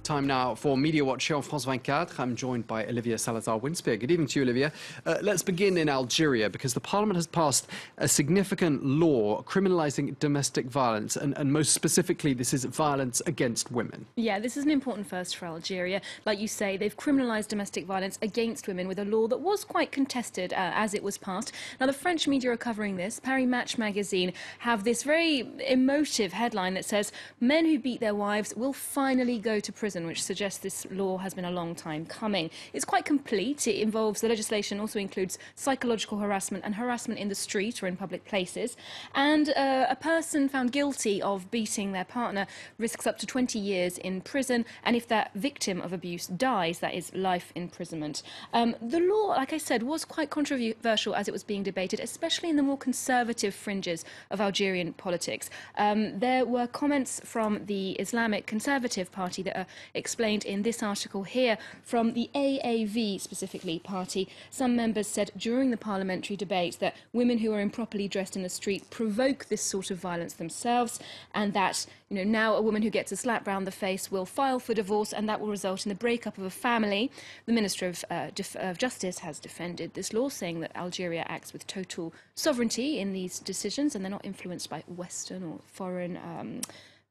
Time now for Media Watch here on France 24. I'm joined by Olivia Salazar-Winspear. Good evening to you, Olivia. Let's begin in Algeria, because the parliament has passed a significant law criminalising domestic violence, and most specifically, this is violence against women. Yeah, this is an important first for Algeria. Like you say, they've criminalised domestic violence against women with a law that was quite contested as it was passed. Now, the French media are covering this. Paris Match magazine have this very emotive headline that says, "Men who beat their wives will finally go to prison," which suggests this law has been a long time coming. It's quite complete. It involves, the legislation also includes psychological harassment and harassment in the street or in public places. And a person found guilty of beating their partner risks up to 20 years in prison. And if that victim of abuse dies, that is life imprisonment. The law, like I said, was quite controversial as it was being debated, especially in the more conservative fringes of Algerian politics. There were comments from the Islamic Conservative Party that are explained in this article here. From the AAV specifically party, some members said during the parliamentary debate that women who are improperly dressed in the street provoke this sort of violence themselves, and that, you know, now a woman who gets a slap round the face will file for divorce, and that will result in the breakup of a family. The Minister of Justice has defended this law, saying that Algeria acts with total sovereignty in these decisions and they're not influenced by Western or foreign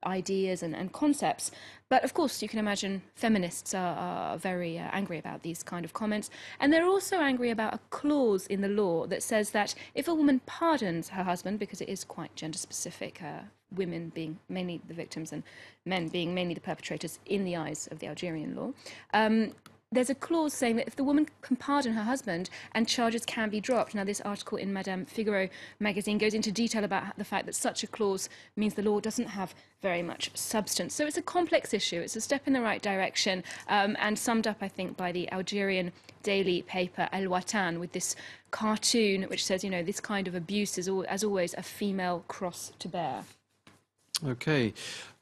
ideas and concepts. But of course, you can imagine feminists are very angry about these kind of comments. And they're also angry about a clause in the law that says that if a woman pardons her husband, because it is quite gender specific, women being mainly the victims and men being mainly the perpetrators in the eyes of the Algerian law, there's a clause saying that if the woman can pardon her husband and charges can be dropped. Now, this article in Madame Figaro magazine goes into detail about the fact that such a clause means the law doesn't have very much substance. So it's a complex issue. It's a step in the right direction, and summed up, I think, by the Algerian daily paper El Watan with this cartoon which says, you know, this kind of abuse is, as always, a female cross to bear. Okay.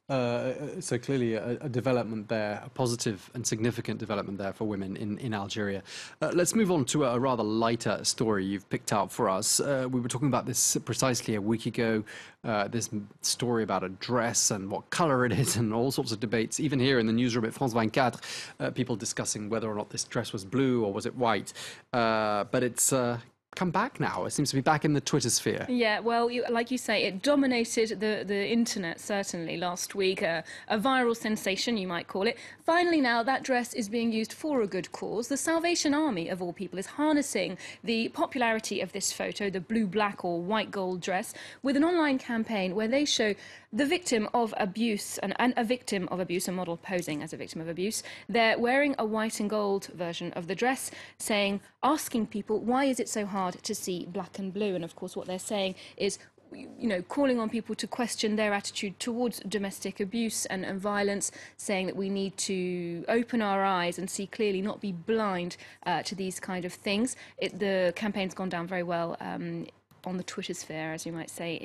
So clearly a development there, a positive and significant development there for women in Algeria. Let's move on to a rather lighter story you've picked out for us. We were talking about this precisely a week ago, this story about a dress and what colour it is and all sorts of debates, even here in the newsroom at France 24, people discussing whether or not this dress was blue or was it white. But it's come back now. It seems to be back in the Twitter sphere. Yeah, well, like you say, it dominated the internet, certainly, last week. A viral sensation, you might call it. Finally now, that dress is being used for a good cause. The Salvation Army, of all people, is harnessing the popularity of this photo, the blue-black or white-gold dress, with an online campaign where they show the victim of abuse and a victim of abuse, a model posing as a victim of abuse. They're wearing a white and gold version of the dress, asking people, why is it so hard to see black and blue? And of course what they're saying is, you know, calling on people to question their attitude towards domestic abuse and violence, saying that we need to open our eyes and see clearly, not be blind to these kind of things. The campaign's gone down very well on the Twitter sphere, as you might say,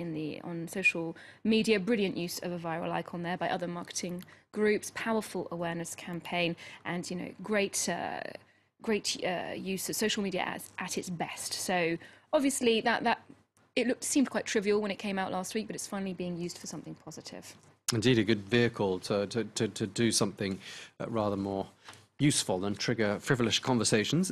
on social media. Brilliant use of a viral icon there by other marketing groups, powerful awareness campaign, and, you know, great use of social media at its best. So obviously seemed quite trivial when it came out last week, but it's finally being used for something positive. Indeed, a good vehicle to do something rather more useful and trigger frivolous conversations.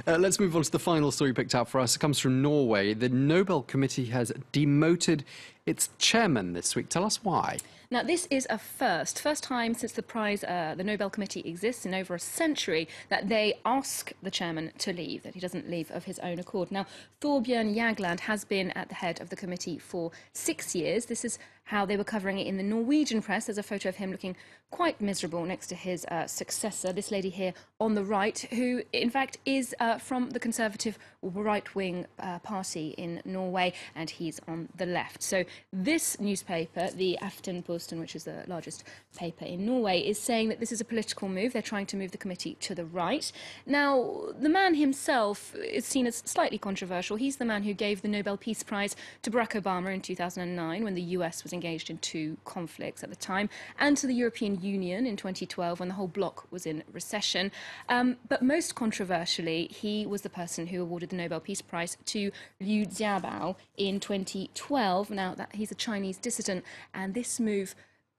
Let's move on to the final story picked out for us. It comes from Norway. The Nobel Committee has demoted its chairman this week. Tell us why. Now, this is a first time since the Nobel Committee exists in over a century, that they ask the chairman to leave, that he doesn't leave of his own accord. Now, Thorbjørn Jagland has been at the head of the committee for 6 years. This is how they were covering it in the Norwegian press. There's a photo of him looking quite miserable next to his successor, this lady here on the right, who in fact is from the conservative right-wing party in Norway, and he's on the left. So this newspaper, the Aftenposten, which is the largest paper in Norway, is saying that this is a political move. They're trying to move the committee to the right. Now, the man himself is seen as slightly controversial. He's the man who gave the Nobel Peace Prize to Barack Obama in 2009, when the US was engaged in 2 conflicts at the time, and to the European Union in 2012, when the whole bloc was in recession. But most controversially, he was the person who awarded the Nobel Peace Prize to Liu Xiaobo in 2012. Now, he's a Chinese dissident, and this move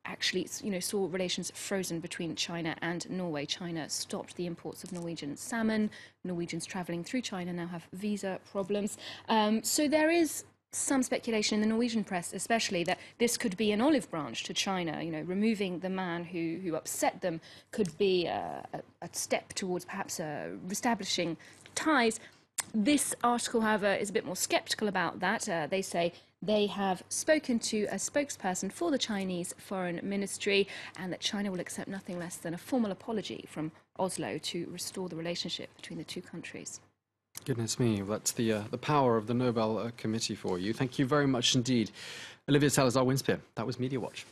actually, saw relations frozen between China and Norway. China stopped the imports of Norwegian salmon. Norwegians travelling through China now have visa problems. So there is some speculation in the Norwegian press, especially, that this could be an olive branch to China. Removing the man who upset them could be a step towards perhaps establishing ties. This article, however, is a bit more sceptical about that. They say they have spoken to a spokesperson for the Chinese Foreign Ministry, and that China will accept nothing less than a formal apology from Oslo to restore the relationship between the two countries. Goodness me, that's the power of the Nobel Committee for you. Thank you very much indeed. Olivia Salazar-Winspear, that was Media Watch.